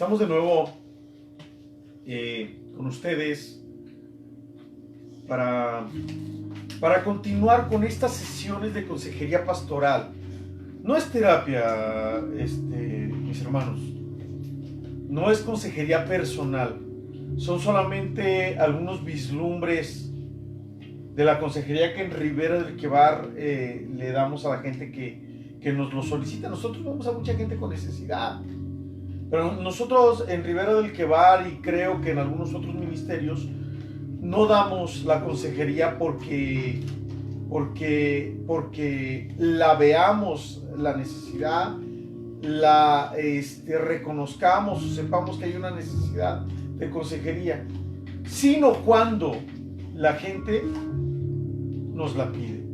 Estamos de nuevo con ustedes para continuar con estas sesiones de consejería pastoral. No es terapia, mis hermanos. No es consejería personal. Son solamente algunos vislumbres de la consejería que en Ribera del Quebar le damos a la gente que nos lo solicita. Nosotros vamos a mucha gente con necesidad. Pero nosotros en Ribera del Quebar, y creo que en algunos otros ministerios, no damos la consejería porque la veamos la necesidad, la reconozcamos o sepamos que hay una necesidad de consejería, sino cuando la gente nos la pide.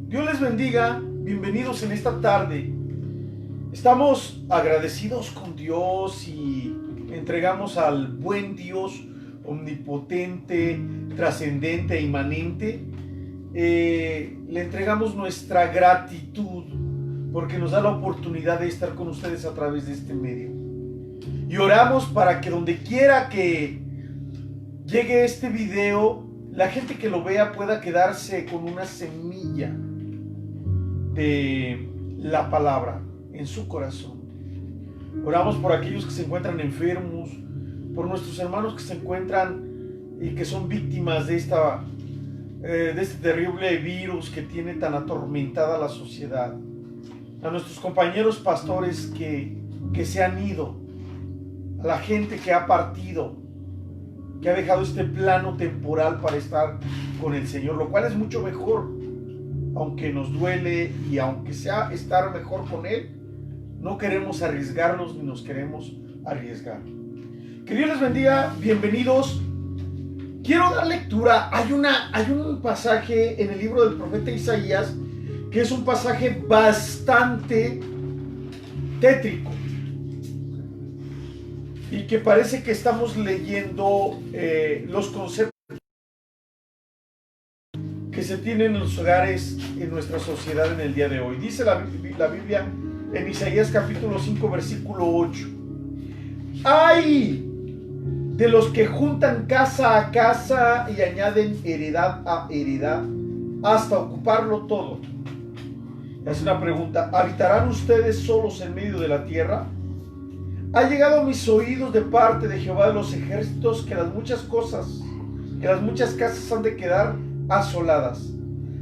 Dios les bendiga, bienvenidos en esta tarde. Estamos agradecidos con Dios y entregamos al buen Dios omnipotente, trascendente e inmanente. Le entregamos nuestra gratitud porque nos da la oportunidad de estar con ustedes a través de este medio. Y oramos para que donde quiera que llegue este video, la gente que lo vea pueda quedarse con una semilla de la palabra en su corazón. Oramos por aquellos que se encuentran enfermos, por nuestros hermanos que se encuentran y que son víctimas de este terrible virus que tiene tan atormentada la sociedad. A nuestros compañeros pastores que se han ido, a la gente que ha partido, que ha dejado este plano temporal para estar con el Señor, lo cual es mucho mejor, aunque nos duele y aunque sea estar mejor con Él, no queremos arriesgarnos ni nos queremos arriesgar. Que Dios les bendiga, bienvenidos. Quiero dar lectura. Hay un pasaje en el libro del profeta Isaías que es un pasaje bastante tétrico y que parece que estamos leyendo los conceptos que se tienen en los hogares en nuestra sociedad en el día de hoy. Dice la Biblia en Isaías capítulo 5 versículo 8: ¡ay de los que juntan casa a casa y añaden heredad a heredad hasta ocuparlo todo! Es una pregunta. ¿Habitarán ustedes solos en medio de la tierra? Ha llegado a mis oídos de parte de Jehová de los ejércitos que las muchas casas han de quedar asoladas,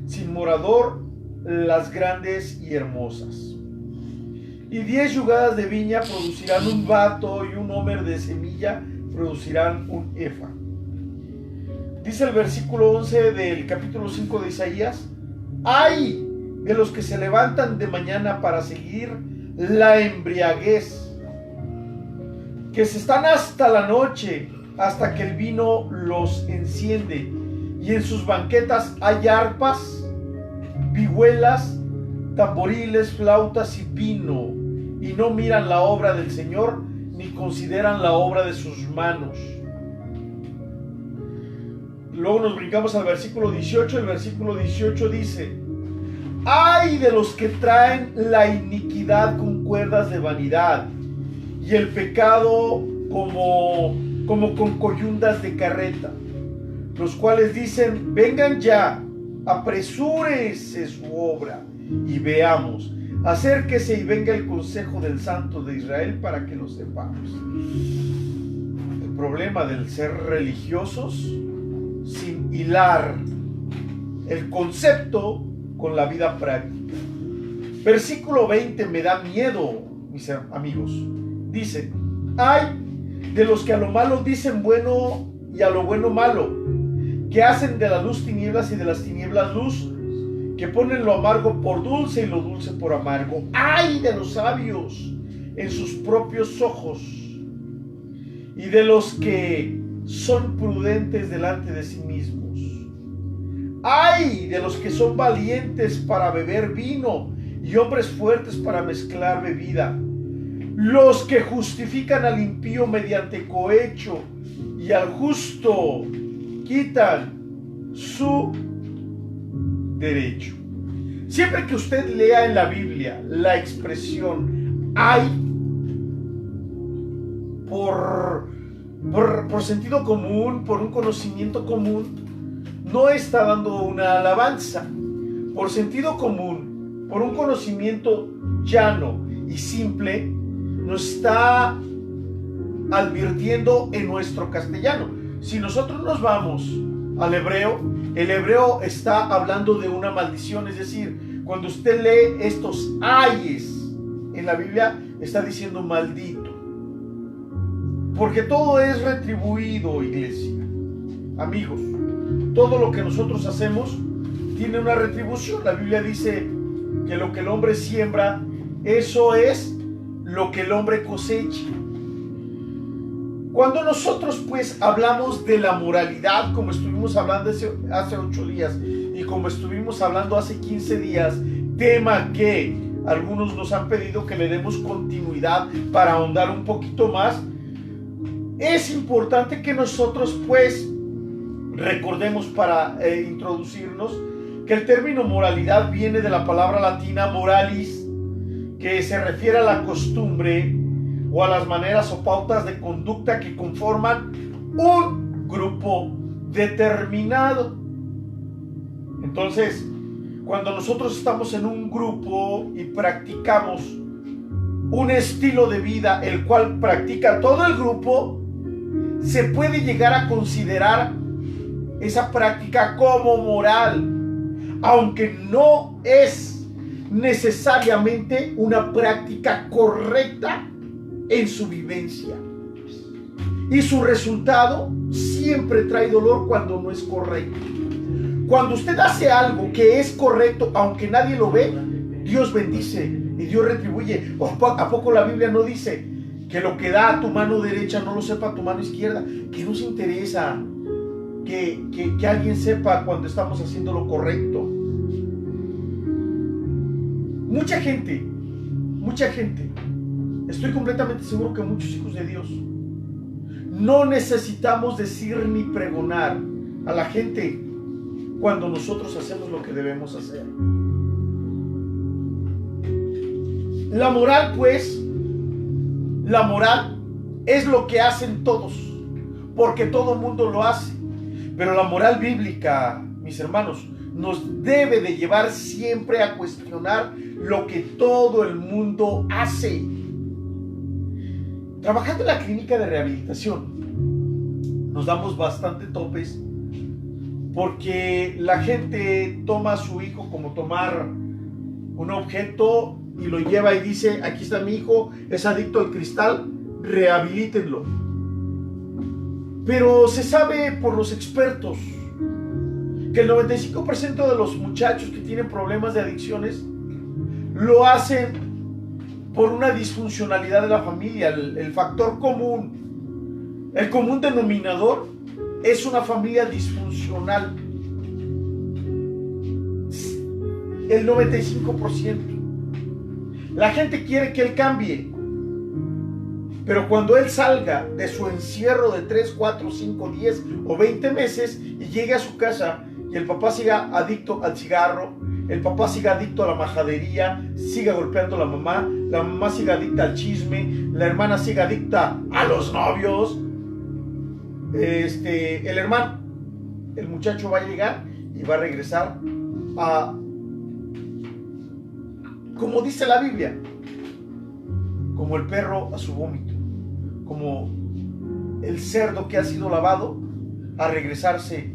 sin morador, las grandes y hermosas. Y 10 yugadas de viña producirán un bato, y un homer de semilla producirán un efa. Dice el versículo 11 del capítulo 5 de Isaías: ¡ay de los que se levantan de mañana para seguir la embriaguez, que se están hasta la noche, hasta que el vino los enciende, y en sus banquetas hay arpas, vihuelas, tamboriles, flautas y vino, y no miran la obra del Señor, ni consideran la obra de sus manos? Luego nos brincamos al versículo 18. El versículo 18 dice: ¡ay de los que traen la iniquidad con cuerdas de vanidad, y el pecado como con coyundas de carreta, los cuales dicen: vengan ya, apresúrese su obra, y veamos, acérquese y venga el consejo del Santo de Israel para que lo sepamos? El problema del ser religiosos sin hilar el concepto con la vida práctica. Versículo 20 me da miedo, mis amigos. Dice: ¡ay de los que a lo malo dicen bueno y a lo bueno malo, que hacen de la luz tinieblas y de las tinieblas luz, que ponen lo amargo por dulce y lo dulce por amargo! ¡Ay de los sabios en sus propios ojos, y de los que son prudentes delante de sí mismos! ¡ay de los que son valientes para beber vino y hombres fuertes para mezclar bebida! Los que justifican al impío mediante cohecho y al justo quitan su derecho. Siempre que usted lea en la Biblia la expresión "ay", por sentido común, por un conocimiento común, no está dando una alabanza. Por sentido común, por un conocimiento llano y simple, nos está advirtiendo en nuestro castellano. Si nosotros nos vamos al hebreo, el hebreo está hablando de una maldición, es decir, cuando usted lee estos ayes en la Biblia, está diciendo maldito. Porque todo es retribuido, iglesia. Amigos, todo lo que nosotros hacemos tiene una retribución. La Biblia dice que lo que el hombre siembra, eso es lo que el hombre cosecha. Cuando nosotros pues hablamos de la moralidad, como estuvimos hablando hace 8 días y como estuvimos hablando hace 15 días, tema que algunos nos han pedido que le demos continuidad para ahondar un poquito más, es importante que nosotros pues recordemos para introducirnos que el término moralidad viene de la palabra latina moralis, que se refiere a la costumbre o a las maneras o pautas de conducta que conforman un grupo determinado. Entonces, cuando nosotros estamos en un grupo y practicamos un estilo de vida el cual practica todo el grupo, se puede llegar a considerar esa práctica como moral, aunque no es necesariamente una práctica correcta en su vivencia. Y su resultado siempre trae dolor cuando no es correcto. Cuando usted hace algo que es correcto, aunque nadie lo ve, Dios bendice y Dios retribuye. ¿A poco la Biblia no dice que lo que da a tu mano derecha no lo sepa tu mano izquierda? Que nos interesa que alguien sepa cuando estamos haciendo lo correcto. Mucha gente, estoy completamente seguro que muchos hijos de Dios no necesitamos decir ni pregonar a la gente cuando nosotros hacemos lo que debemos hacer. La moral, pues, la moral es lo que hacen todos, porque todo el mundo lo hace. Pero la moral bíblica, mis hermanos, nos debe de llevar siempre a cuestionar lo que todo el mundo hace. Trabajando en la clínica de rehabilitación, nos damos bastante topes porque la gente toma a su hijo como tomar un objeto y lo lleva y dice: aquí está mi hijo, es adicto al cristal, rehabilítenlo. Pero se sabe por los expertos que el 95% de los muchachos que tienen problemas de adicciones lo hacen por una disfuncionalidad de la familia. El factor común, el común denominador es una familia disfuncional. El 95%. La gente quiere que él cambie, pero cuando él salga de su encierro de 3, 4, 5, 10 o 20 meses y llegue a su casa y el papá siga adicto al cigarro, el papá siga adicto a la majadería, siga golpeando a la mamá siga adicta al chisme, la hermana siga adicta a los novios, el muchacho va a llegar y va a regresar a, como dice la Biblia, como el perro a su vómito, como el cerdo que ha sido lavado, a regresarse,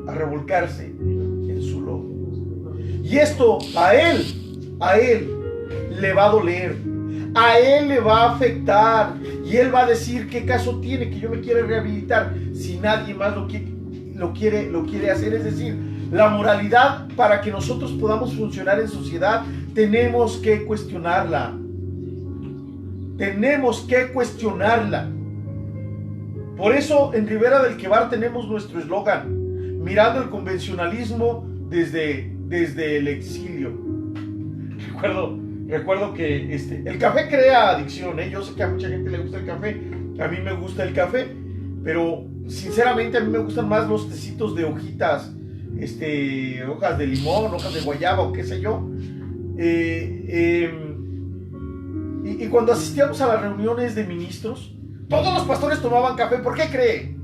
a revolcarse en su lodo. Y esto a él le va a doler, a él le va a afectar, y él va a decir: ¿qué caso tiene que yo me quiera rehabilitar si nadie más lo quiere hacer? Es decir, la moralidad, para que nosotros podamos funcionar en sociedad, tenemos que cuestionarla. Tenemos que cuestionarla. Por eso en Ribera del Quebar tenemos nuestro eslogan: mirando el convencionalismo desde el exilio. Recuerdo que el café crea adicción, Yo sé que a mucha gente le gusta el café, a mí me gusta el café, pero sinceramente a mí me gustan más los tecitos de hojitas, hojas de limón, hojas de guayaba o qué sé yo. Y cuando asistíamos a las reuniones de ministros, todos los pastores tomaban café. ¿Por qué cree?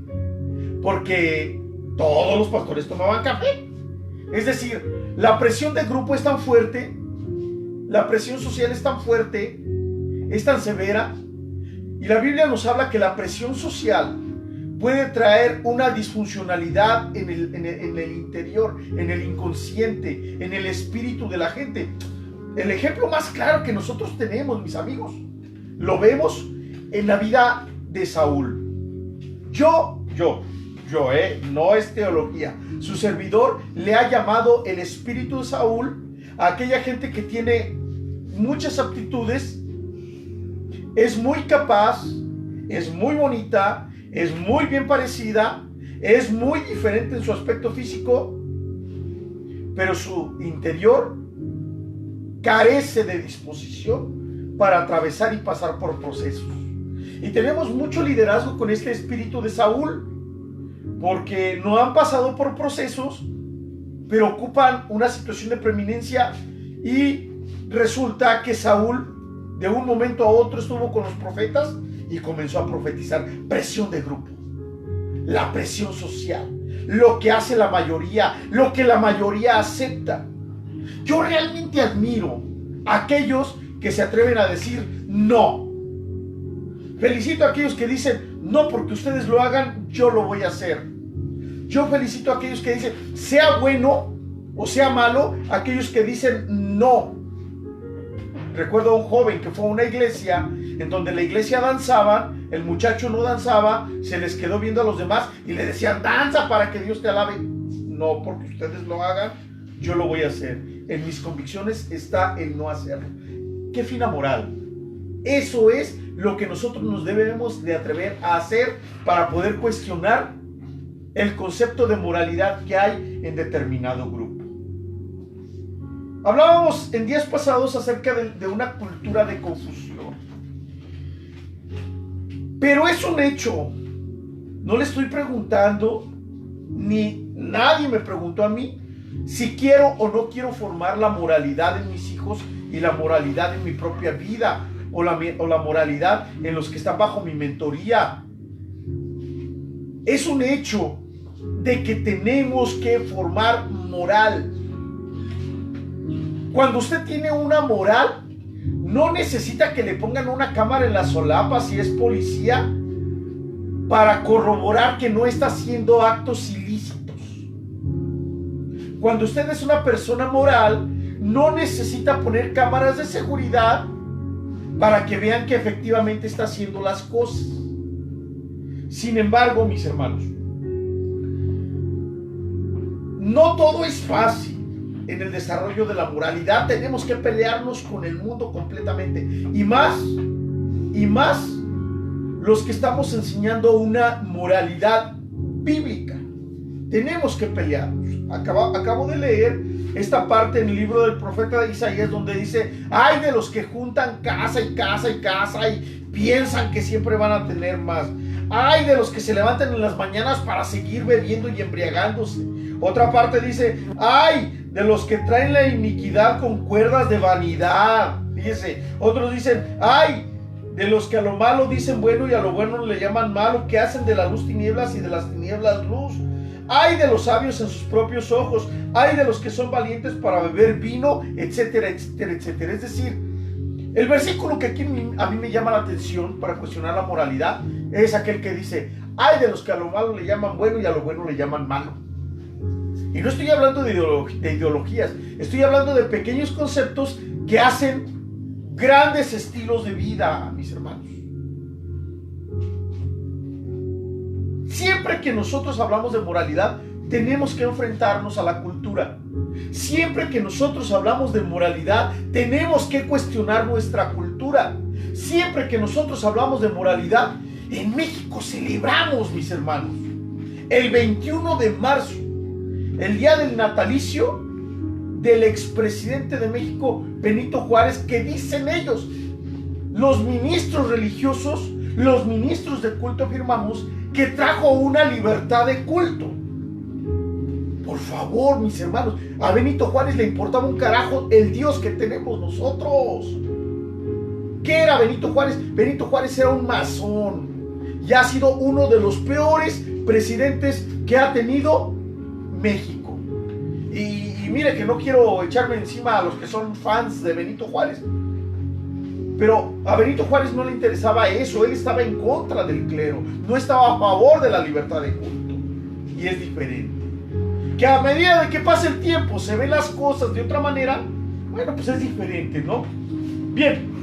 Porque todos los pastores tomaban café. Es decir, la presión de grupo es tan fuerte, la presión social es tan fuerte, es tan severa, y la Biblia nos habla que la presión social puede traer una disfuncionalidad en el interior, en el inconsciente, en el espíritu de la gente. El ejemplo más claro que nosotros tenemos, mis amigos, lo vemos en la vida de Saúl. No es teología. Su servidor le ha llamado el espíritu de Saúl a aquella gente que tiene muchas aptitudes, es muy capaz, es muy bonita, es muy bien parecida, es muy diferente en su aspecto físico, pero su interior carece de disposición para atravesar y pasar por procesos. Y tenemos mucho liderazgo con este espíritu de Saúl, porque no han pasado por procesos, pero ocupan una situación de preeminencia, y resulta que Saúl de un momento a otro estuvo con los profetas y comenzó a profetizar. Presión de grupo, la presión social, lo que hace la mayoría, lo que la mayoría acepta. Yo realmente admiro a aquellos que se atreven a decir no. Felicito a aquellos que dicen no, porque ustedes lo hagan, yo lo voy a hacer. Yo felicito a aquellos que dicen, sea bueno o sea malo, aquellos que dicen no. Recuerdo a un joven que fue a una iglesia en donde la iglesia danzaba, el muchacho no danzaba, se les quedó viendo a los demás y le decían, danza para que Dios te alabe. No, porque ustedes lo hagan, yo lo voy a hacer. En mis convicciones está el no hacerlo. Qué fina moral. Eso es lo que nosotros nos debemos de atrever a hacer para poder cuestionar el concepto de moralidad que hay en determinado grupo. Hablábamos en días pasados acerca de una cultura de confusión. Pero es un hecho. No le estoy preguntando, ni nadie me preguntó a mí, si quiero o no quiero formar la moralidad en mis hijos y la moralidad en mi propia vida, o la moralidad en los que están bajo mi mentoría. Es un hecho de que tenemos que formar moral. Cuando usted tiene una moral, no necesita que le pongan una cámara en la solapa si es policía para corroborar que no está haciendo actos ilícitos. Cuando usted es una persona moral, no necesita poner cámaras de seguridad para que vean que efectivamente está haciendo las cosas. Sin embargo, mis hermanos, no todo es fácil. En el desarrollo de la moralidad tenemos que pelearnos con el mundo completamente, y más los que estamos enseñando una moralidad bíblica. Tenemos que pelearnos. Acabo de leer esta parte en el libro del profeta Isaías, donde dice, ay de los que juntan casa y casa y casa y piensan que siempre van a tener más. Ay de los que se levantan en las mañanas para seguir bebiendo y embriagándose. Otra parte dice, ay de los que traen la iniquidad con cuerdas de vanidad. Fíjese, otros dicen, ay de los que a lo malo dicen bueno y a lo bueno le llaman malo, que hacen de la luz tinieblas y de las tinieblas luz. Ay de los sabios en sus propios ojos, ay de los que son valientes para beber vino, etcétera, etcétera, etcétera. Es decir, el versículo que aquí a mí me llama la atención para cuestionar la moralidad es aquel que dice, ay de los que a lo malo le llaman bueno y a lo bueno le llaman malo. Y no estoy hablando de ideologías, estoy hablando de pequeños conceptos que hacen grandes estilos de vida, mis hermanos. Siempre que nosotros hablamos de moralidad, tenemos que enfrentarnos a la cultura. Siempre que nosotros hablamos de moralidad, tenemos que cuestionar nuestra cultura. Siempre que nosotros hablamos de moralidad, en México celebramos, mis hermanos, el 21 de marzo, el día del natalicio del expresidente de México, Benito Juárez, que dicen ellos, los ministros religiosos, los ministros de culto, afirmamos que trajo una libertad de culto. Por favor, mis hermanos, a Benito Juárez le importaba un carajo el Dios que tenemos nosotros. ¿Qué era Benito Juárez? Benito Juárez era un masón y ha sido uno de los peores presidentes que ha tenido México. Y mire que no quiero echarme encima a los que son fans de Benito Juárez, pero a Benito Juárez no le interesaba eso. Él estaba en contra del clero, no estaba a favor de la libertad de culto. Y es diferente. Que a medida de que pasa el tiempo se ven las cosas de otra manera, bueno, pues es diferente, ¿no? Bien,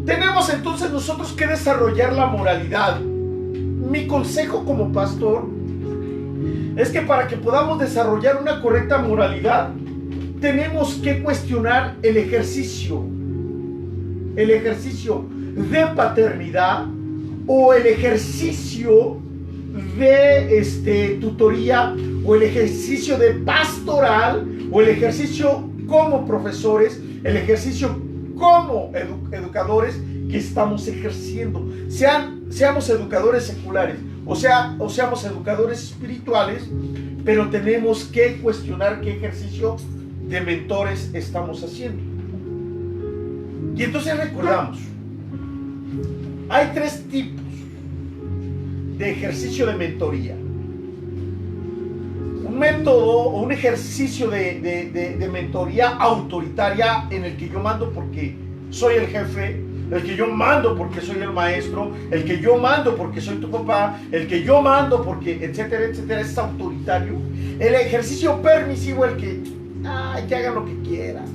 tenemos entonces nosotros que desarrollar la moralidad. Mi consejo como pastor es que para que podamos desarrollar una correcta moralidad, tenemos que cuestionar el ejercicio de paternidad o el ejercicio de tutoría o el ejercicio de pastoral o el ejercicio como profesores, el ejercicio como educadores que estamos ejerciendo. Seamos educadores seculares o seamos educadores espirituales, pero tenemos que cuestionar qué ejercicio de mentores estamos haciendo. Y entonces recordamos, hay 3 tipos de ejercicio de mentoría. Un método o un ejercicio de mentoría autoritaria en el que yo mando porque soy el jefe, el que yo mando porque soy el maestro, el que yo mando porque soy tu papá, el que yo mando porque, etcétera, etcétera, es autoritario. El ejercicio permisivo, el que hagan lo que quieran.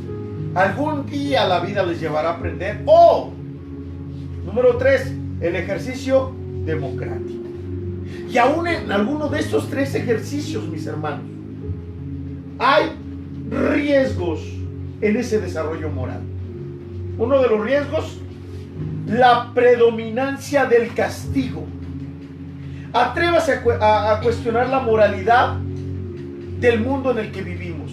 Algún día la vida les llevará a aprender. O, número 3, el ejercicio democrático. Y aún en alguno de estos 3 ejercicios, mis hermanos, hay riesgos en ese desarrollo moral. Uno de los riesgos, la predominancia del castigo. Atrévase a cuestionar la moralidad del mundo en el que vivimos.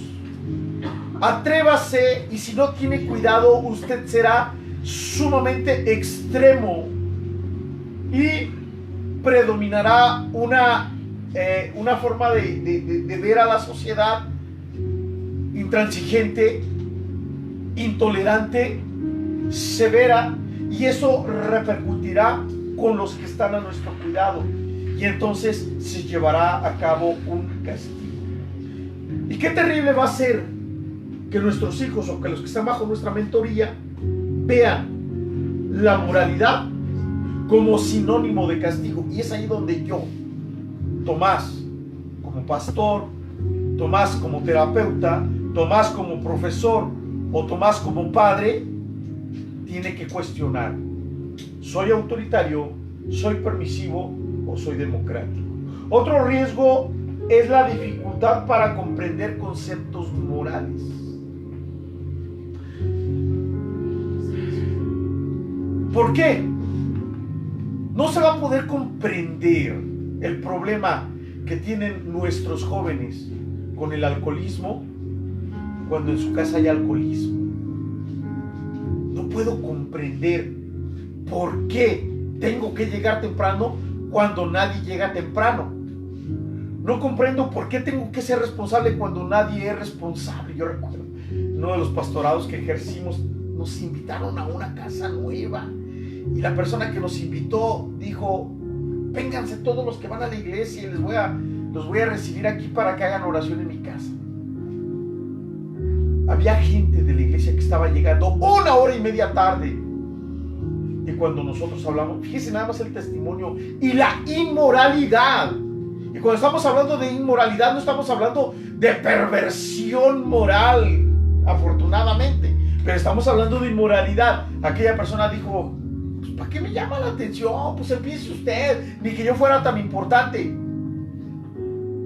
Atrévase, y si no tiene cuidado, usted será sumamente extremo y predominará una forma de ver a la sociedad intransigente, intolerante, severa, y eso repercutirá con los que están a nuestro cuidado, y entonces se llevará a cabo un castigo. Y qué terrible va a ser que nuestros hijos o que los que están bajo nuestra mentoría vean la moralidad como sinónimo de castigo. Y es ahí donde yo, Tomás, como pastor, Tomás como terapeuta, Tomás como profesor o Tomás como padre, tiene que cuestionar: ¿soy autoritario, soy permisivo o soy democrático? Otro riesgo es la dificultad para comprender conceptos morales. ¿Por qué? No se va a poder comprender el problema que tienen nuestros jóvenes con el alcoholismo cuando en su casa hay alcoholismo. No puedo comprender por qué tengo que llegar temprano cuando nadie llega temprano. No comprendo por qué tengo que ser responsable cuando nadie es responsable. Yo recuerdo uno de los pastorados que ejercimos, nos invitaron a una casa nueva y la persona que nos invitó dijo: vénganse todos los que van a la iglesia y los voy a recibir aquí para que hagan oración en mi casa. Había gente de la iglesia que estaba llegando 1 hora y media tarde. Y cuando nosotros hablamos, fíjense nada más el testimonio y la inmoralidad. Y cuando estamos hablando de inmoralidad, no estamos hablando de perversión moral, afortunadamente, pero estamos hablando de inmoralidad. Aquella persona dijo: pues, ¿para qué me llama la atención? Pues empiece usted, ni que yo fuera tan importante.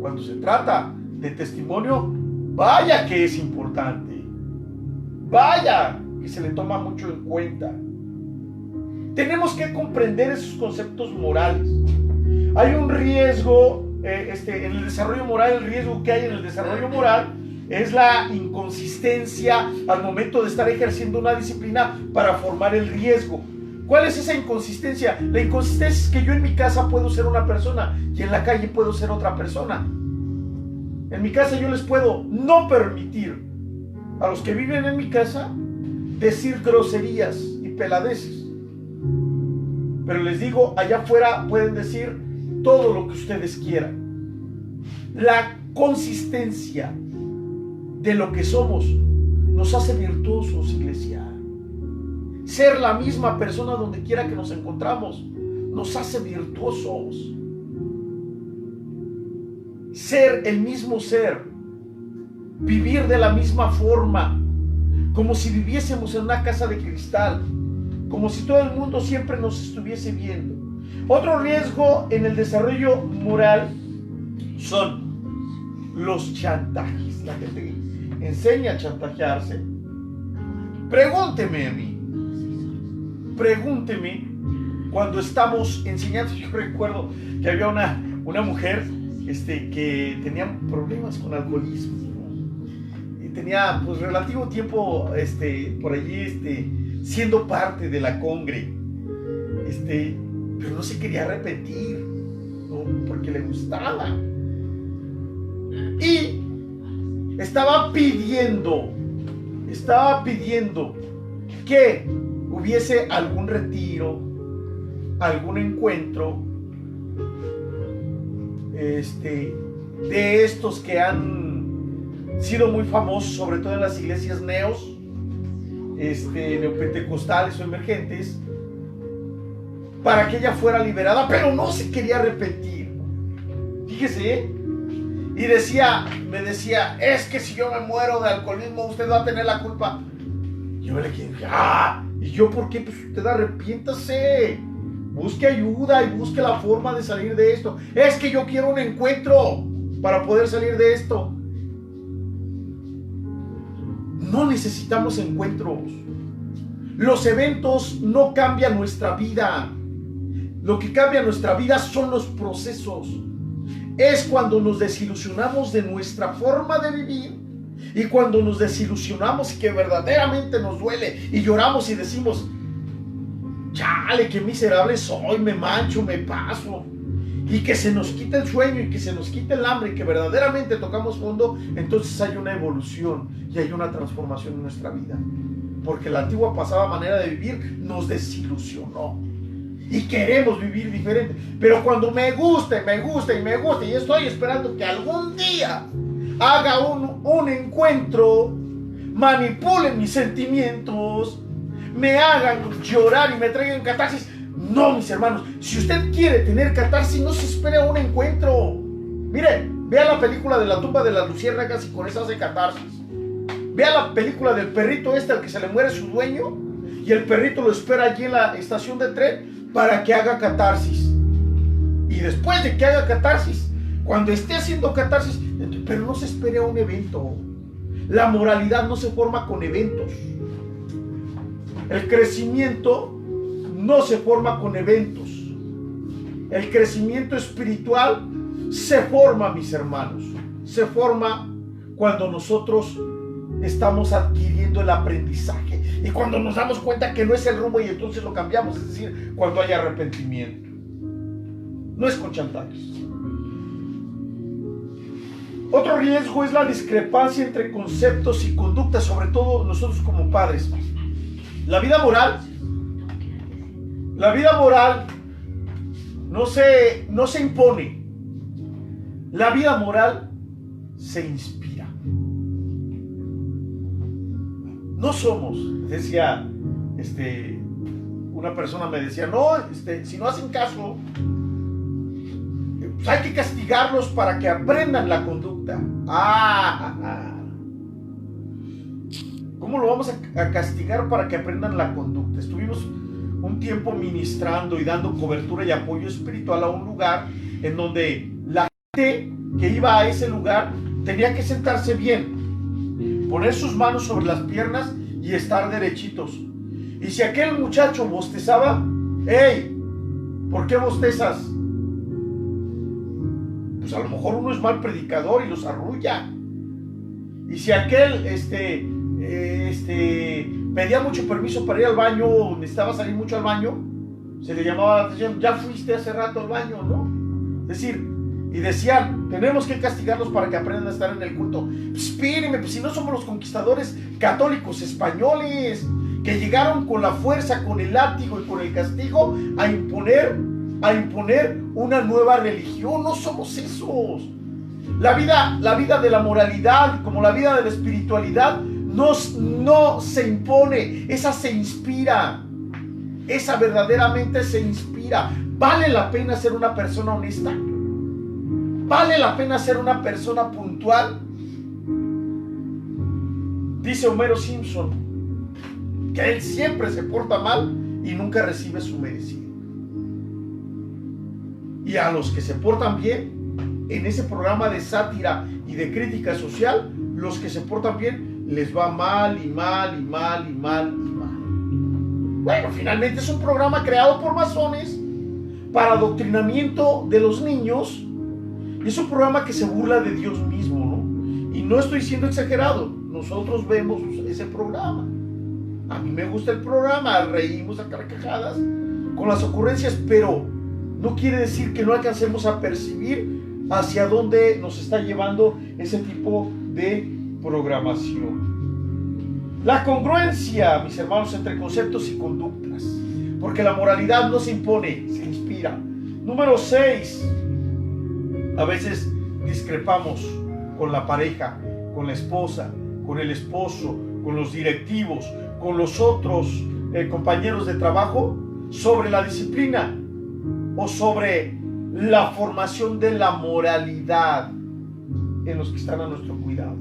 Cuando se trata de testimonio, vaya que es importante, vaya que se le toma mucho en cuenta. Tenemos que comprender esos conceptos morales. Hay un riesgo en el desarrollo moral. El riesgo que hay en el desarrollo moral es la inconsistencia al momento de estar ejerciendo una disciplina para formar el riesgo. ¿Cuál es esa inconsistencia? La inconsistencia es que yo en mi casa puedo ser una persona y en la calle puedo ser otra persona. En mi casa yo les puedo no permitir a los que viven en mi casa decir groserías y peladeces. Pero les digo, allá afuera pueden decir todo lo que ustedes quieran. La consistencia de lo que somos nos hace virtuosos, iglesia. Ser la misma persona donde quiera que nos encontramos nos hace virtuosos. Ser el mismo ser, vivir de la misma forma, como si viviésemos en una casa de cristal, como si todo el mundo siempre nos estuviese viendo. Otro riesgo en el desarrollo moral son los chantajes. La gente enseña a chantajearse. Pregúnteme a mí. Pregúnteme cuando estamos enseñando. Yo recuerdo que había una mujer que tenía problemas con alcoholismo, ¿no? Y tenía pues relativo tiempo por allí siendo parte de la congre, pero no se quería arrepentir, ¿no? Porque le gustaba y estaba pidiendo que hubiese algún retiro, algún encuentro de estos que han sido muy famosos, sobre todo en las iglesias neopentecostales o emergentes, para que ella fuera liberada, pero no se quería arrepentir. Fíjese, ¿eh? Y me decía, es que si yo me muero de alcoholismo, usted va a tener la culpa. Yo le dije, ¿y yo por qué? Pues usted arrepiéntase, busque ayuda y busque la forma de salir de esto. Es que yo quiero un encuentro para poder salir de esto. No necesitamos encuentros. Los eventos no cambian nuestra vida. Lo que cambia nuestra vida son los procesos. Es cuando nos desilusionamos de nuestra forma de vivir y cuando nos desilusionamos y que verdaderamente nos duele y lloramos y decimos, chale, qué miserable soy, me mancho, me paso, y que se nos quite el sueño y que se nos quite el hambre y que verdaderamente tocamos fondo, entonces hay una evolución y hay una transformación en nuestra vida, porque la antigua pasada manera de vivir nos desilusionó y queremos vivir diferente. Pero cuando me gusta y estoy esperando que algún día haga un encuentro, manipulen mis sentimientos, me hagan llorar y me traigan catarsis. No, mis hermanos, si usted quiere tener catarsis, no se espere a un encuentro. Mire, vea la película de La tumba de las luciérnagas y con esa hace catarsis. Vea la película del perrito al que se le muere su dueño y el perrito lo espera allí en la estación de tren para que haga catarsis. Y después de que haga catarsis, cuando esté haciendo catarsis, pero no se espere a un evento. La moralidad no se forma con eventos. El crecimiento no se forma con eventos. El crecimiento espiritual se forma, mis hermanos, se forma cuando nosotros estamos adquiriendo el aprendizaje y cuando nos damos cuenta que no es el rumbo y entonces lo cambiamos, es decir, cuando hay arrepentimiento. No es con chantajes. Otro riesgo es la discrepancia entre conceptos y conductas, sobre todo nosotros como padres. La vida moral no se impone. La vida moral se inspira. No somos, decía una persona me decía, no, si no hacen caso, pues hay que castigarlos para que aprendan la conducta. ¿Cómo lo vamos a castigar para que aprendan la conducta? Estuvimos un tiempo ministrando y dando cobertura y apoyo espiritual a un lugar en donde la gente que iba a ese lugar tenía que sentarse bien, poner sus manos sobre las piernas y estar derechitos. Y si aquel muchacho bostezaba, ¡hey! ¿Por qué bostezas? Pues a lo mejor uno es mal predicador y los arrulla. Y si aquel pedía mucho permiso para ir al baño o necesitaba salir mucho al baño, se le llamaba la atención, ya fuiste hace rato al baño, ¿no? Es decir, y decían, tenemos que castigarlos para que aprendan a estar en el culto. Pues, espérenme, pues si no somos los conquistadores católicos españoles que llegaron con la fuerza, con el látigo y con el castigo a imponer una nueva religión. No somos esos. La vida de la moralidad, como la vida de la espiritualidad, no se impone, esa se inspira. Esa verdaderamente se inspira. ¿Vale la pena ser una persona honesta? ¿Vale la pena ser una persona puntual? Dice Homero Simpson que él siempre se porta mal y nunca recibe su merecido. Y a los que se portan bien, en ese programa de sátira y de crítica social, los que se portan bien les va mal y mal y mal y mal y mal. Bueno, finalmente es un programa creado por masones para adoctrinamiento de los niños. Y es un programa que se burla de Dios mismo, ¿no? Y no estoy siendo exagerado. Nosotros vemos ese programa. A mí me gusta el programa, reímos a carcajadas con las ocurrencias, pero no quiere decir que no alcancemos a percibir hacia dónde nos está llevando ese tipo de programación. La congruencia, mis hermanos, entre conceptos y conductas, porque la moralidad no se impone, se inspira. Número 6. A veces discrepamos con la pareja, con la esposa, con el esposo, con los directivos, con los otros compañeros de trabajo sobre la disciplina o sobre la formación de la moralidad en los que están a nuestro cuidado.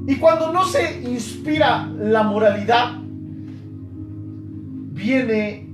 Y cuando no se inspira la moralidad, viene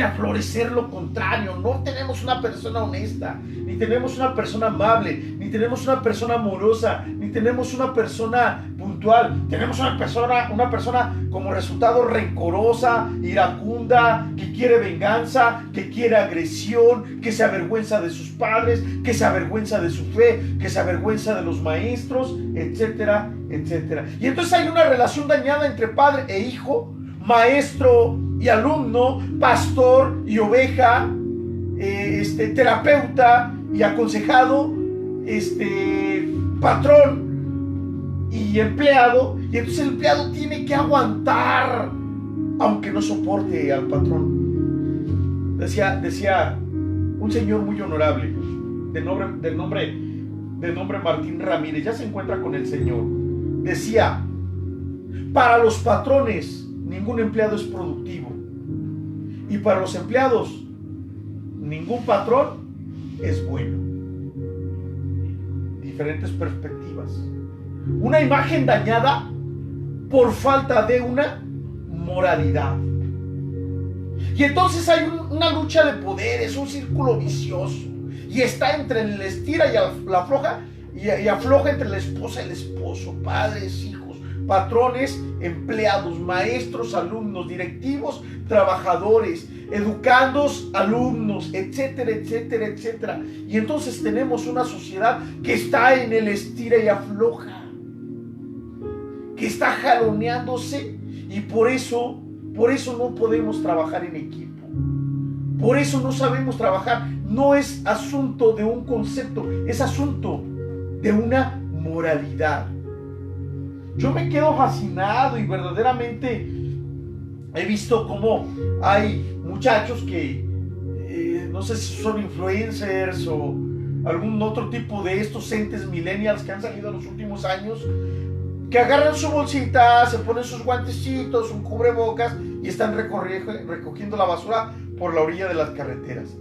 a florecer lo contrario. No tenemos una persona honesta, ni tenemos una persona amable, ni tenemos una persona amorosa, ni tenemos una persona puntual. Tenemos una persona como resultado rencorosa, iracunda, que quiere venganza, que quiere agresión, que se avergüenza de sus padres, que se avergüenza de su fe, que se avergüenza de los maestros, etcétera, etcétera. Y entonces hay una relación dañada entre padre e hijo, maestro y alumno, pastor y oveja, terapeuta y aconsejado, patrón y empleado. Y entonces el empleado tiene que aguantar aunque no soporte al patrón. Decía un señor muy honorable de nombre Martín Ramírez, ya se encuentra con el Señor. Decía: para los patrones ningún empleado es productivo, y para los empleados ningún patrón es bueno. Diferentes perspectivas. Una imagen dañada por falta de una moralidad. Y entonces hay una lucha de poderes, un círculo vicioso, y está entre el estira y la afloja, y afloja entre la esposa y el esposo, padres, hijos, patrones, empleados, maestros, alumnos, directivos, trabajadores, educandos, alumnos, etcétera, etcétera, etcétera. Y entonces tenemos una sociedad que está en el estira y afloja, que está jaloneándose, y por eso no podemos trabajar en equipo. Por eso no sabemos trabajar. No es asunto de un concepto, es asunto de una moralidad. Yo me quedo fascinado y verdaderamente he visto cómo hay muchachos que no sé si son influencers o algún otro tipo de estos entes millennials que han salido en los últimos años, que agarran su bolsita, se ponen sus guantecitos, un cubrebocas y están recogiendo la basura por la orilla de las carreteras.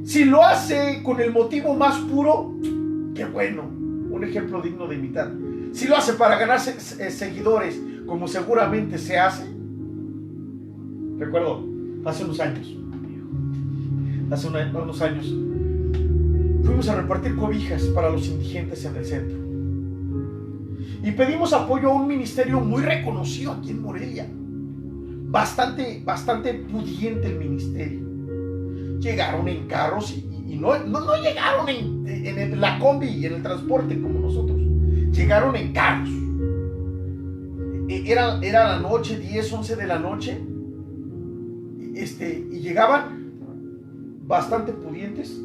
Si lo hace con el motivo más puro, qué bueno, un ejemplo digno de imitar. Si lo hace para ganarse seguidores, como seguramente se hace. Recuerdo, hace unos años, fuimos a repartir cobijas para los indigentes en el centro. Y pedimos apoyo a un ministerio muy reconocido aquí en Morelia. Bastante pudiente el ministerio. Llegaron en carros y no llegaron en la combi y en el transporte como nosotros. Llegaron en carros. Era la noche, 10, 11 de la noche. Y llegaban bastante pudientes.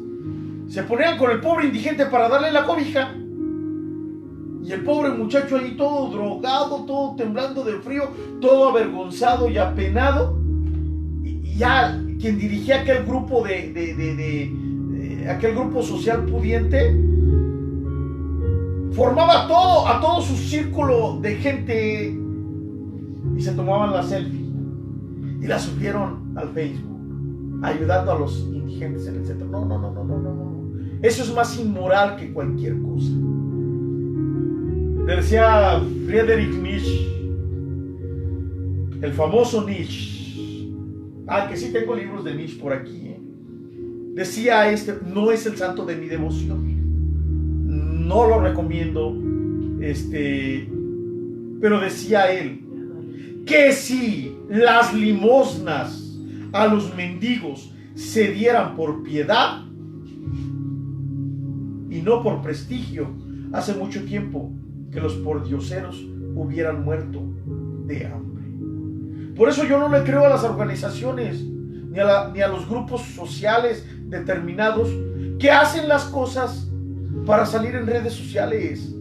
Se ponían con el pobre indigente para darle la cobija. Y el pobre muchacho ahí todo drogado, todo temblando de frío, todo avergonzado y apenado. Y ya quien dirigía aquel grupo aquel grupo social pudiente, formaba a todo su círculo de gente y se tomaban la selfie y la subieron al Facebook, ayudando a los indigentes en el centro. No. Eso es más inmoral que cualquier cosa. Le decía Friedrich Nietzsche, el famoso Nietzsche, que sí tengo libros de Nietzsche por aquí, decía no es el santo de mi devoción, no lo recomiendo, pero decía él que si las limosnas a los mendigos se dieran por piedad y no por prestigio, hace mucho tiempo que los pordioseros hubieran muerto de hambre. Por eso yo no le creo a las organizaciones ni a los grupos sociales determinados que hacen las cosas para salir en redes sociales,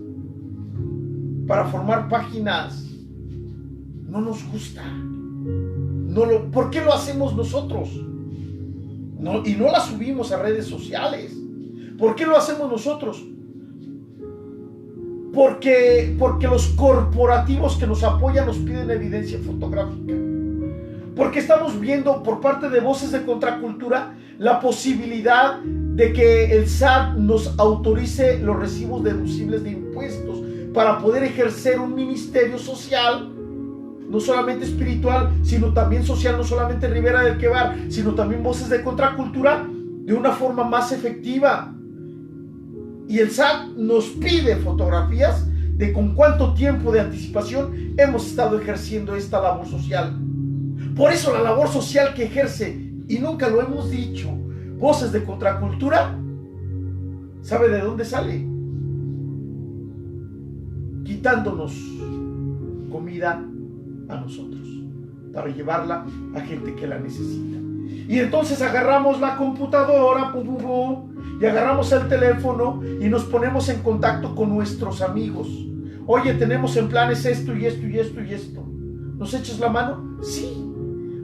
para formar páginas. No nos gusta. ¿Por qué lo hacemos nosotros? Y no la subimos a redes sociales. ¿Por qué lo hacemos nosotros? Porque los corporativos que nos apoyan nos piden evidencia fotográfica. Porque estamos viendo por parte de Voces de Contracultura la posibilidad de que el SAT nos autorice los recibos deducibles de impuestos para poder ejercer un ministerio social, no solamente espiritual, sino también social, no solamente Ribera del Quebar, sino también Voces de Contracultura, de una forma más efectiva. Y el SAT nos pide fotografías de con cuánto tiempo de anticipación hemos estado ejerciendo esta labor social. Por eso la labor social que ejerce, y nunca lo hemos dicho, Voces de Contracultura, ¿sabe de dónde sale? Quitándonos comida a nosotros para llevarla a gente que la necesita. Y entonces agarramos la computadora, y agarramos el teléfono y nos ponemos en contacto con nuestros amigos. Oye, tenemos en planes esto y esto y esto y esto. ¿Nos echas la mano? Sí.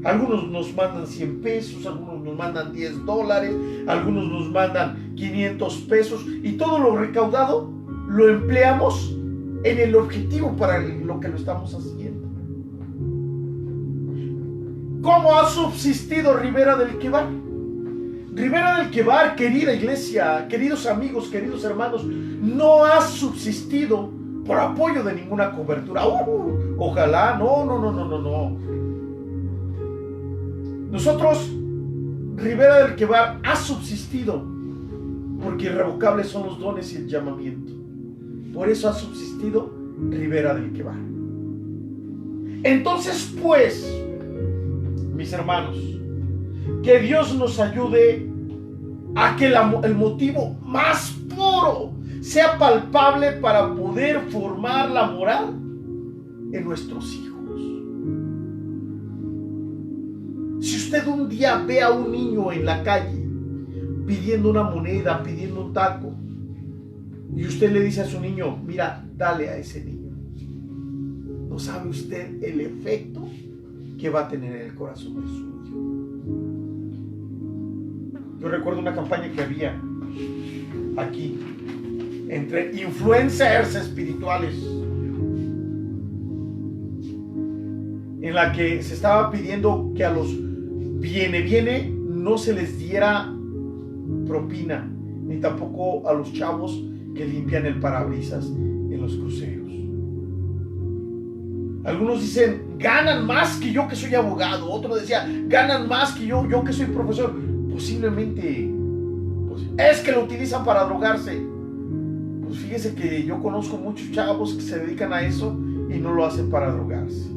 Algunos nos mandan 100 pesos, algunos nos mandan $10, algunos nos mandan 500 pesos, y todo lo recaudado lo empleamos en el objetivo para lo que lo estamos haciendo. ¿Cómo ha subsistido Ribera del Quebar? Ribera del Quebar, querida iglesia, queridos amigos, queridos hermanos, no ha subsistido por apoyo de ninguna cobertura. Ojalá, no. Nosotros, Ribera del Quebar, ha subsistido porque irrevocables son los dones y el llamamiento. Por eso ha subsistido Ribera del Quebar. Entonces, pues, mis hermanos, que Dios nos ayude a que el motivo más puro sea palpable para poder formar la moral en nuestros hijos. Si usted un día ve a un niño en la calle pidiendo una moneda, pidiendo un taco, y usted le dice a su niño, mira, dale a ese niño, ¿no sabe usted el efecto que va a tener en el corazón de su hijo? Yo recuerdo una campaña que había aquí entre influencers espirituales, en la que se estaba pidiendo que a los viene no se les diera propina, ni tampoco a los chavos que limpian el parabrisas en los cruceros. Algunos dicen, ganan más que yo que soy abogado. Otro decía, ganan más que yo que soy profesor. Posiblemente, es que lo utilizan para drogarse. Pues fíjese que yo conozco muchos chavos que se dedican a eso y no lo hacen para drogarse.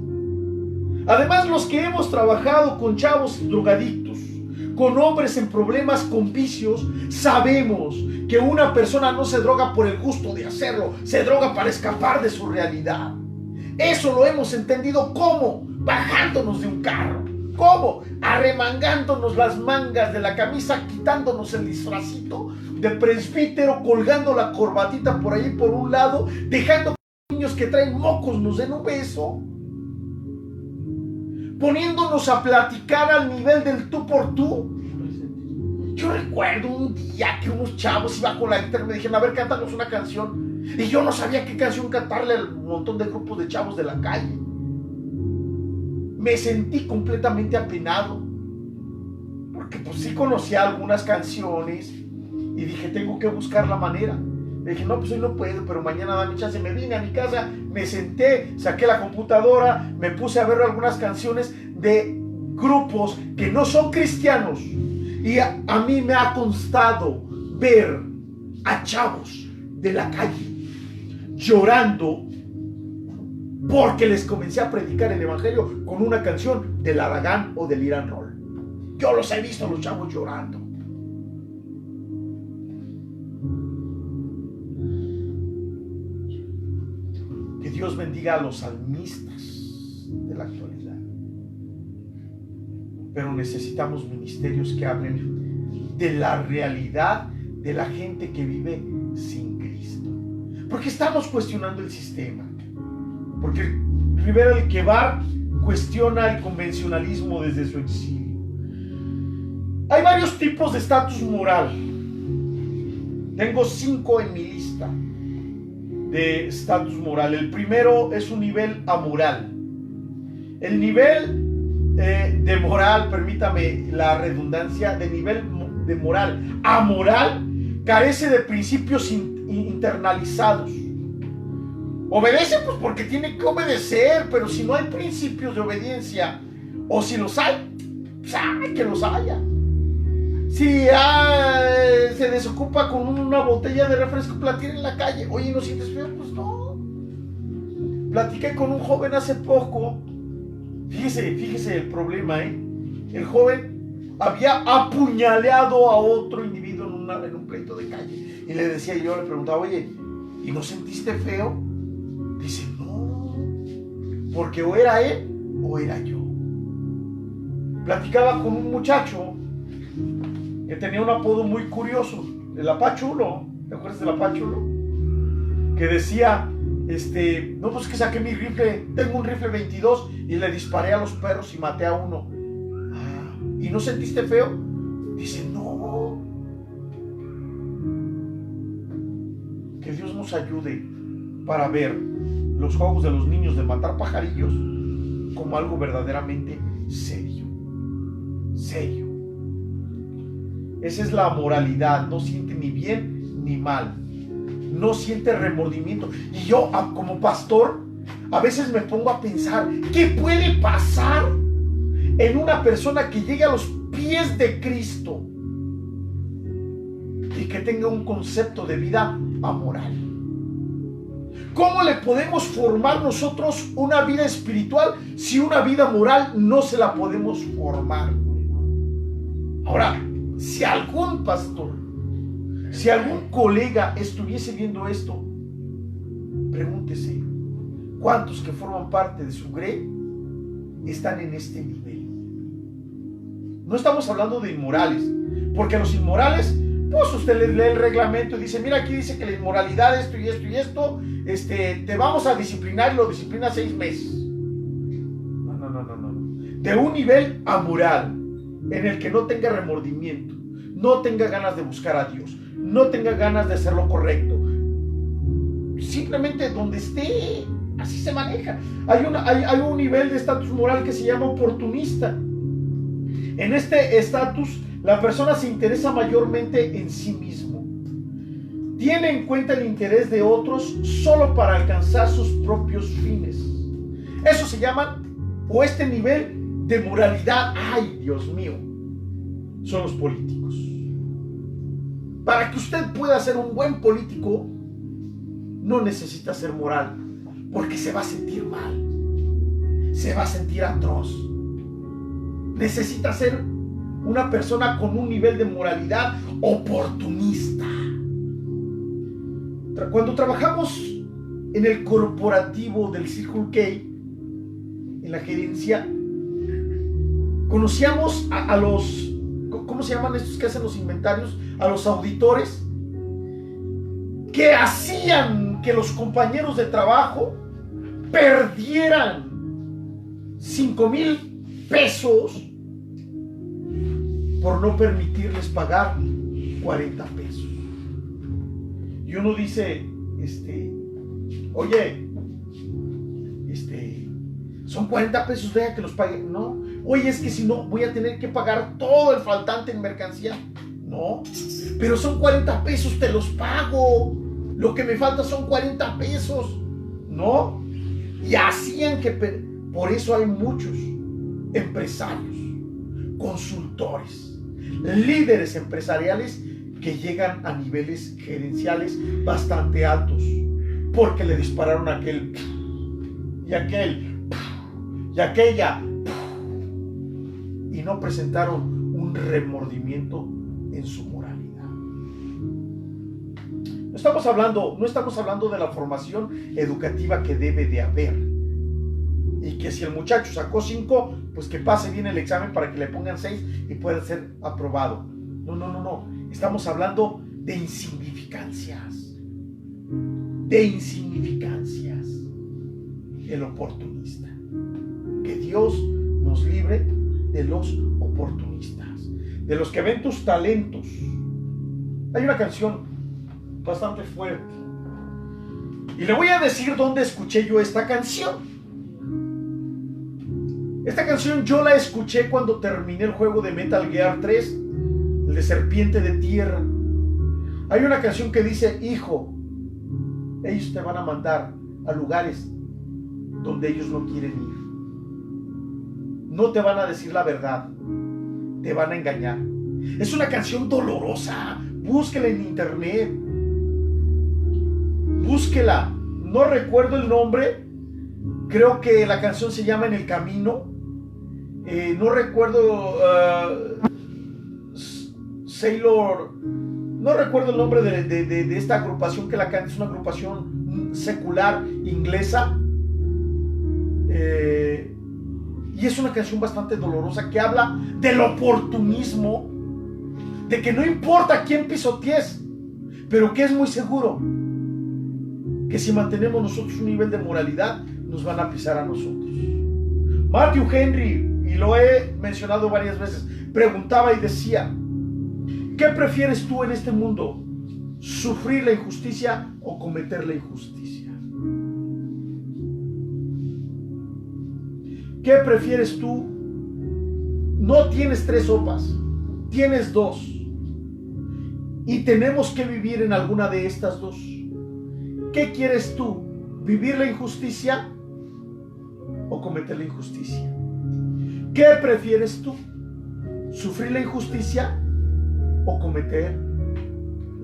Además, los que hemos trabajado con chavos drogadictos, con hombres en problemas, con vicios, sabemos que una persona no se droga por el gusto de hacerlo, se droga para escapar de su realidad. Eso lo hemos entendido. ¿Cómo? Bajándonos de un carro. ¿Cómo? Arremangándonos las mangas de la camisa, quitándonos el disfracito, de presbítero colgando la corbatita por ahí por un lado, dejando que niños que traen mocos nos den un beso, poniéndonos a platicar al nivel del tú por tú. Yo recuerdo un día que unos chavos iban con la guitarra y me dijeron, a ver, cántanos una canción. Y yo no sabía qué canción cantarle al montón de grupos de chavos de la calle. Me sentí completamente apenado, porque pues sí conocía algunas canciones y dije, tengo que buscar la manera. Le dije, no, pues hoy no puedo, pero mañana dame chance. Me vine a mi casa, me senté, saqué la computadora, me puse a ver algunas canciones de grupos que no son cristianos. Y a mí me ha constado ver a chavos de la calle llorando porque les comencé a predicar el evangelio con una canción del Aragán o del Irán Roll. Yo los he visto a los chavos llorando. Que Dios bendiga a los salmistas de la actualidad. Pero necesitamos ministerios que hablen de la realidad de la gente que vive sin Cristo. Porque estamos cuestionando el sistema. Porque Rivera Alquevar cuestiona el convencionalismo desde su exilio. Hay varios tipos de estatus moral. Tengo 5 en mi lista de estatus moral. El primero es un nivel amoral. El nivel de moral, permítame la redundancia, de nivel de moral amoral, carece de principios internalizados. Obedece pues porque tiene que obedecer, pero si no hay principios de obediencia, o si los hay, pues hay que los haya. Si se desocupa con una botella de refresco, la tiene en la calle, oye, ¿no sientes feo? Pues no. Platiqué con un joven hace poco. Fíjese el problema, El joven había apuñaleado a otro individuo en un pleito de calle. Y le decía, yo le preguntaba, oye, ¿y no sentiste feo? Dice, no, porque o era él o era yo. Platicaba con un muchacho que tenía un apodo muy curioso, el Apachulo. ¿Te acuerdas del Apachulo? Que decía, no, pues que saqué mi rifle, tengo un rifle 22 y le disparé a los perros y maté a uno. ¿Y no sentiste feo? Dice, no. Que Dios nos ayude para ver los juegos de los niños de matar pajarillos como algo verdaderamente serio. Serio. Esa es la moralidad. No siente ni bien ni mal. No siente remordimiento. Y yo, como pastor, a veces me pongo a pensar, ¿qué puede pasar en una persona que llegue a los pies de Cristo y que tenga un concepto de vida amoral? ¿Cómo le podemos formar nosotros una vida espiritual si una vida moral no se la podemos formar? Ahora, si algún pastor, si algún colega estuviese viendo esto, pregúntese, ¿cuántos que forman parte de su grey están en este nivel? No estamos hablando de inmorales, porque los inmorales, pues usted les lee el reglamento y dice, mira, aquí dice que la inmoralidad, esto y esto y esto, te vamos a disciplinar y lo disciplina 6 meses. No. De un nivel amoral, en el que no tenga remordimiento, no tenga ganas de buscar a Dios, no tenga ganas de hacer lo correcto, simplemente donde esté, así se maneja. Hay un nivel de estatus moral que se llama oportunista. En este estatus, la persona se interesa mayormente en sí mismo. Tiene en cuenta el interés de otros solo para alcanzar sus propios fines. Eso se llama, o este nivel de moralidad, ay Dios mío, son los políticos. Para que usted pueda ser un buen político, no necesita ser moral, porque se va a sentir mal, se va a sentir atroz. Necesita ser una persona con un nivel de moralidad oportunista. Cuando trabajamos en el corporativo del Circle K, en la gerencia, conocíamos a los, ¿cómo se llaman estos que hacen los inventarios? A los auditores, que hacían que los compañeros de trabajo perdieran 5,000 pesos por no permitirles pagar 40 pesos. Y uno dice, oye, son 40 pesos, deja que los pague. No, oye, es que si no voy a tener que pagar todo el faltante en mercancía. No, pero son 40 pesos, te los pago. Lo que me falta son 40 pesos. No, y hacían que... Por eso hay muchos empresarios, consultores, líderes empresariales que llegan a niveles gerenciales bastante altos, porque le dispararon a aquel y aquel y aquella y no presentaron un remordimiento en su moralidad. No estamos hablando de la formación educativa que debe de haber, y que si el muchacho sacó 5, pues que pase bien el examen para que le pongan 6 y pueda ser aprobado. No. Estamos hablando de insignificancias. El oportunista. Que Dios nos libre de los oportunistas, de los que ven tus talentos. Hay una canción bastante fuerte, y le voy a decir dónde escuché yo esta canción. Esta canción yo la escuché cuando terminé el juego de Metal Gear 3, el de Serpiente de Tierra. Hay una canción que dice: hijo, ellos te van a mandar a lugares donde ellos no quieren ir. No te van a decir la verdad, te van a engañar. Es una canción dolorosa. Búsquela en internet. Búsquela. No recuerdo el nombre. Creo que la canción se llama En el Camino. No recuerdo Sailor. No recuerdo el nombre de esta agrupación que la canta. Es una agrupación secular inglesa. Y es una canción bastante dolorosa que habla del oportunismo, de que no importa quién pisotees, pero que es muy seguro que si mantenemos nosotros un nivel de moralidad, nos van a pisar a nosotros. Matthew Henry, y lo he mencionado varias veces, preguntaba y decía: ¿qué prefieres tú en este mundo? ¿Sufrir la injusticia o cometer la injusticia? ¿Qué prefieres tú? No tienes 3 sopas, tienes 2. Y tenemos que vivir en alguna de estas 2. ¿Qué quieres tú? ¿Vivir la injusticia o cometer la injusticia? ¿Qué prefieres tú? ¿Sufrir la injusticia o cometer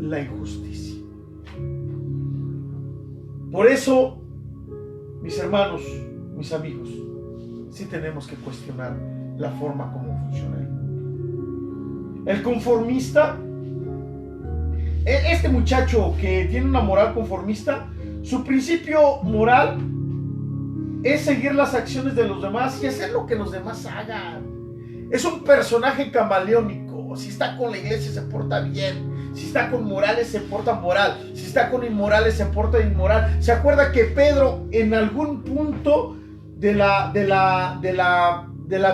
la injusticia? Por eso, mis hermanos, mis amigos, sí tenemos que cuestionar la forma como funciona el mundo. El conformista, este muchacho que tiene una moral conformista, su principio moral es seguir las acciones de los demás y hacer lo que los demás hagan. Es un personaje camaleónico. Si está con la iglesia se porta bien, si está con morales se porta moral, si está con inmorales se porta inmoral. ¿Se acuerda que Pedro en algún punto de la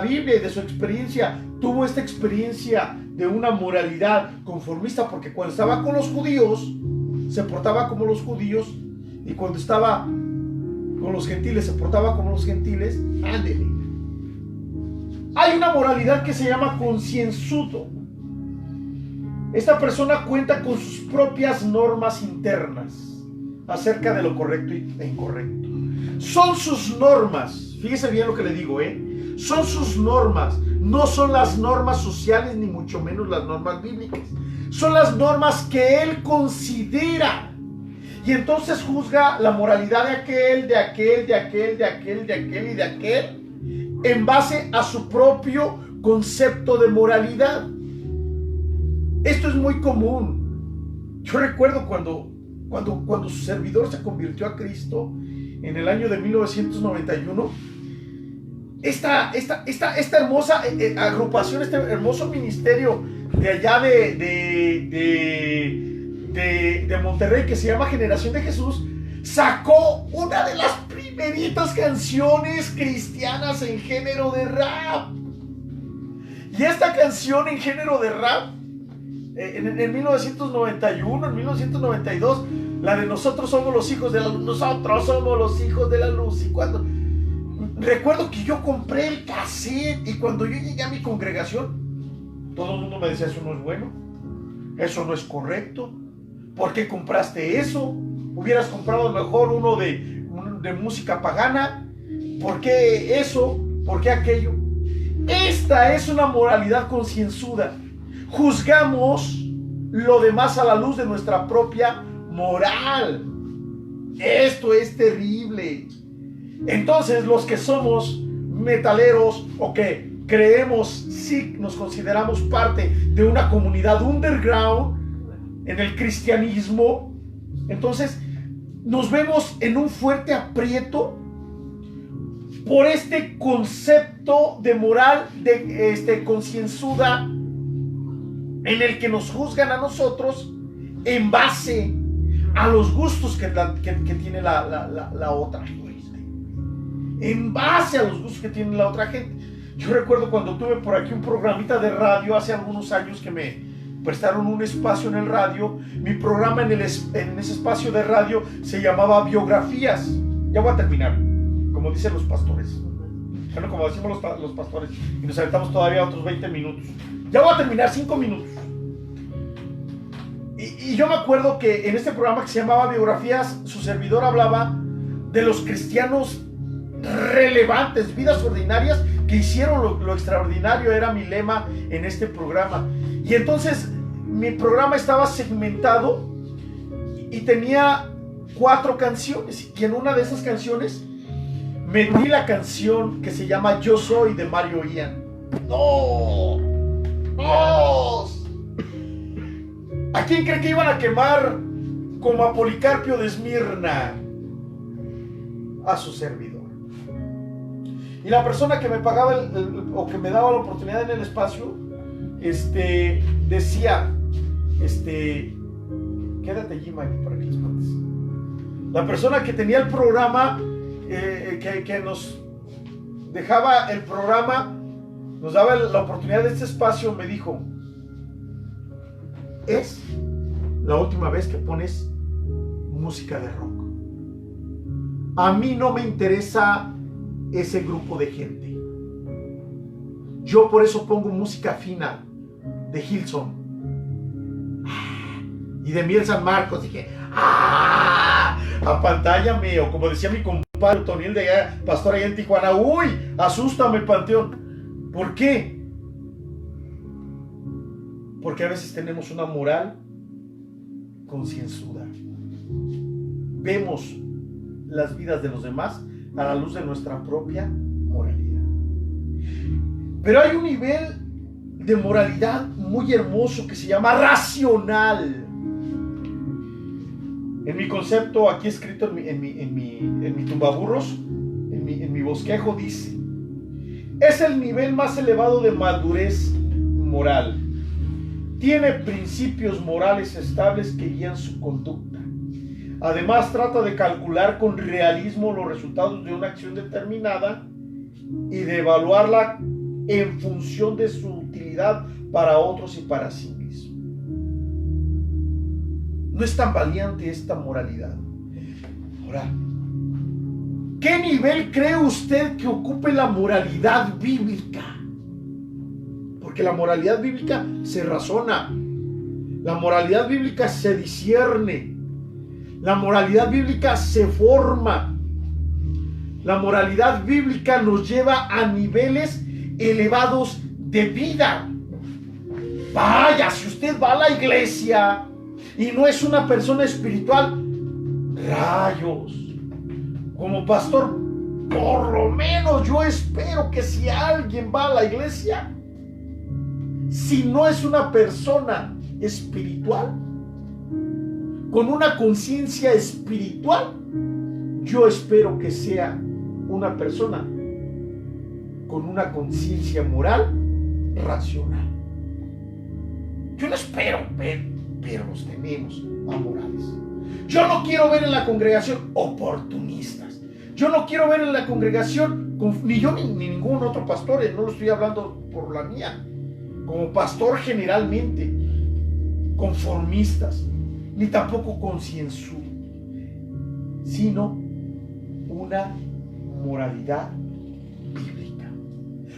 Biblia y de su experiencia tuvo esta experiencia de una moralidad conformista? Porque cuando estaba con los judíos se portaba como los judíos, y cuando estaba con los gentiles se portaba como los gentiles. Ándele. Hay una moralidad que se llama concienzudo. Esta persona cuenta con sus propias normas internas acerca de lo correcto e incorrecto. Son sus normas. Fíjese bien lo que le digo, son sus normas. No son las normas sociales, ni mucho menos las normas bíblicas. Son las normas que él considera. Y entonces juzga la moralidad de aquel, de aquel, de aquel, de aquel, de aquel y de aquel, en base a su propio concepto de moralidad. Esto es muy común. Yo recuerdo cuando su servidor se convirtió a Cristo en el año de 1991, esta hermosa agrupación, este hermoso ministerio de allá de Monterrey que se llama Generación de Jesús, sacó una de las primeritas canciones cristianas en género de rap. Y esta canción en género de rap, en 1991, en 1992, la de Nosotros somos los hijos de la luz, nosotros somos los hijos de la luz. Y cuando recuerdo que yo compré el cassette, y cuando yo llegué a mi congregación, todo el mundo me decía: eso no es bueno, eso no es correcto, ¿por qué compraste eso? Hubieras comprado mejor uno de música pagana. ¿Por qué eso? ¿Por qué aquello? Esta es una moralidad concienzuda. Juzgamos lo demás a la luz de nuestra propia moral. Esto es terrible. Entonces, los que somos metaleros o que creemos, sí, nos consideramos parte de una comunidad underground en el cristianismo, entonces nos vemos en un fuerte aprieto por este concepto de moral concienzuda, en el que nos juzgan a nosotros en base a los gustos que tiene la otra gente. En base a los gustos que tiene la otra gente. Yo recuerdo cuando tuve por aquí un programita de radio hace algunos años, que me prestaron un espacio en el radio. Mi programa en ese espacio de radio se llamaba Biografías. Ya voy a terminar, como dicen los pastores. Bueno, como decimos los pastores, y nos aventamos todavía otros 20 minutos. Ya voy a terminar, 5 minutos. Y yo me acuerdo que en este programa que se llamaba Biografías, su servidor hablaba de los cristianos relevantes, vidas ordinarias que hicieron lo extraordinario. Era mi lema en este programa. Y entonces mi programa estaba segmentado y tenía 4 canciones, y en una de esas canciones metí la canción que se llama Yo Soy, de Mario Ian. ¡No! ¡No! ¿A quién cree que iban a quemar como a Policarpio de Esmirna? A su servidor. Y la persona que me pagaba o que me daba la oportunidad en el espacio, decía, quédate allí, Mike, para que les cuentes. La persona que tenía el programa, que nos dejaba el programa, nos daba la oportunidad de este espacio, me dijo: es la última vez que pones música de rock. A mí no me interesa ese grupo de gente. Yo por eso pongo música fina de Hillsong y de Miel San Marcos. Dije: apantállame, o como decía mi compadre Toniel de allá, pastor allá en Tijuana: uy, asústame, Panteón. ¿Por qué? Porque a veces tenemos una moral concienzuda. Vemos las vidas de los demás a la luz de nuestra propia moralidad. Pero hay un nivel de moralidad muy hermoso que se llama racional. En mi concepto, aquí escrito en mi tumbaburros, en mi bosquejo, dice: es el nivel más elevado de madurez moral. Tiene principios morales estables que guían su conducta. Además, trata de calcular con realismo los resultados de una acción determinada y de evaluarla en función de su utilidad para otros y para sí mismo. No es tan valiente esta moralidad. Ahora, ¿qué nivel cree usted que ocupe la moralidad bíblica? Porque la moralidad bíblica se razona. La moralidad bíblica se discierne. La moralidad bíblica se forma. La moralidad bíblica nos lleva a niveles elevados de vida. Vaya, si usted va a la iglesia y no es una persona espiritual, rayos, como pastor, por lo menos yo espero que si alguien va a la iglesia, si no es una persona espiritual, con una conciencia espiritual, yo espero que sea una persona con una conciencia moral racional. Yo no espero ver pero los tenemos amorales. Yo no quiero ver en la congregación oportunistas. Yo no quiero ver en la congregación, ni yo ni ningún otro pastor, no lo estoy hablando por la mía, como pastor generalmente, conformistas, ni tampoco concienzudos, sino una moralidad bíblica.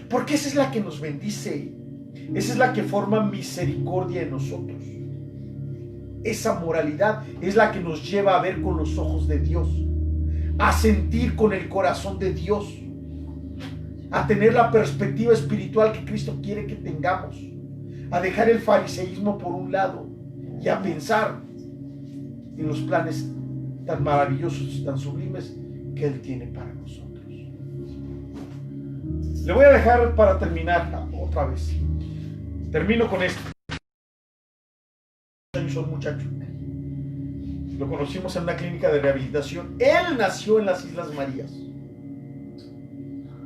Porque esa es la que nos bendice, esa es la que forma misericordia en nosotros. Esa moralidad es la que nos lleva a ver con los ojos de Dios, a sentir con el corazón de Dios, a tener la perspectiva espiritual que Cristo quiere que tengamos, a dejar el fariseísmo por un lado y a pensar en los planes tan maravillosos, tan sublimes que Él tiene para nosotros. Le voy a dejar para terminar otra vez. Termino con esto. Un muchacho. Lo conocimos en una clínica de rehabilitación. Él nació en las Islas Marías.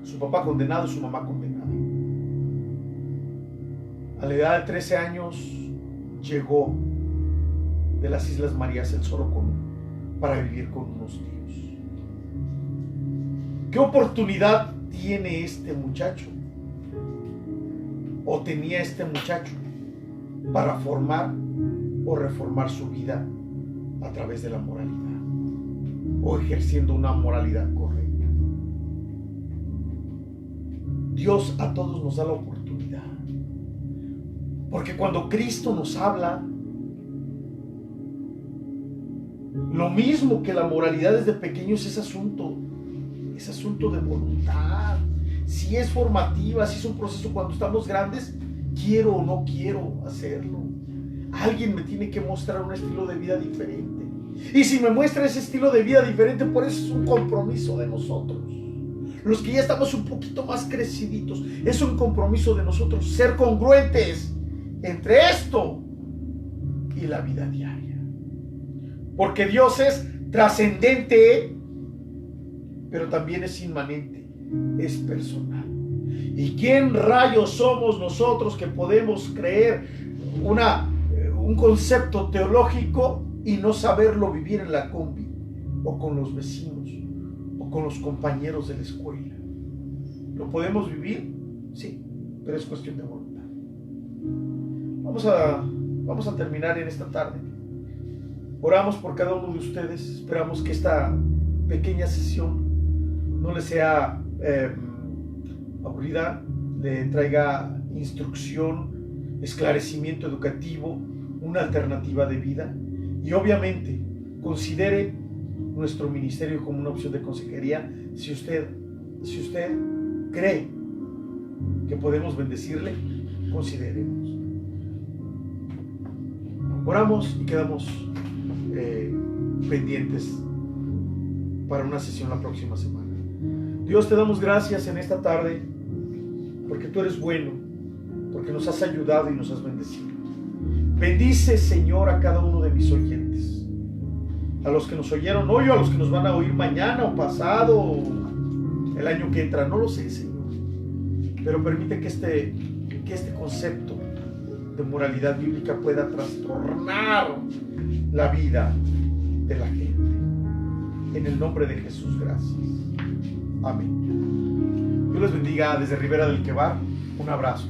Su papá condenado, su mamá condenada. A la edad de 13 años llegó de las Islas Marías él solo para vivir con unos tíos. ¿Qué oportunidad tiene este muchacho? ¿O tenía este muchacho para formar o reformar su vida a través de la moralidad, o ejerciendo una moralidad correcta? Dios a todos nos da la oportunidad, porque cuando Cristo nos habla, lo mismo que la moralidad desde pequeños es asunto de voluntad. Si es formativa, si es un proceso cuando estamos grandes, quiero o no quiero hacerlo. Alguien me tiene que mostrar un estilo de vida diferente. Y si me muestra ese estilo de vida diferente, por eso es un compromiso de nosotros. Los que ya estamos un poquito más creciditos, es un compromiso de nosotros ser congruentes entre esto y la vida diaria. Porque Dios es trascendente, pero también es inmanente, es personal. ¿Y quién rayos somos nosotros que podemos creer un concepto teológico y no saberlo vivir en la combi, o con los vecinos, o con los compañeros de la escuela? ¿Lo podemos vivir? Sí, pero es cuestión de voluntad. Vamos a terminar en esta tarde. Oramos por cada uno de ustedes. Esperamos que esta pequeña sesión no les sea aburrida, le traiga instrucción, esclarecimiento educativo, una alternativa de vida, y obviamente considere nuestro ministerio como una opción de consejería. Si usted cree que podemos bendecirle, consideremos. Oramos y quedamos pendientes para una sesión la próxima semana. Dios, te damos gracias en esta tarde porque tú eres bueno, porque nos has ayudado y nos has bendecido. Bendice, Señor, a cada uno de mis oyentes, a los que nos oyeron hoy o a los que nos van a oír mañana o pasado o el año que entra, no lo sé, Señor, pero permite que este concepto de moralidad bíblica pueda trastornar la vida de la gente. En el nombre de Jesús, gracias. Amén. Dios les bendiga desde Ribera del Quebar. Un abrazo.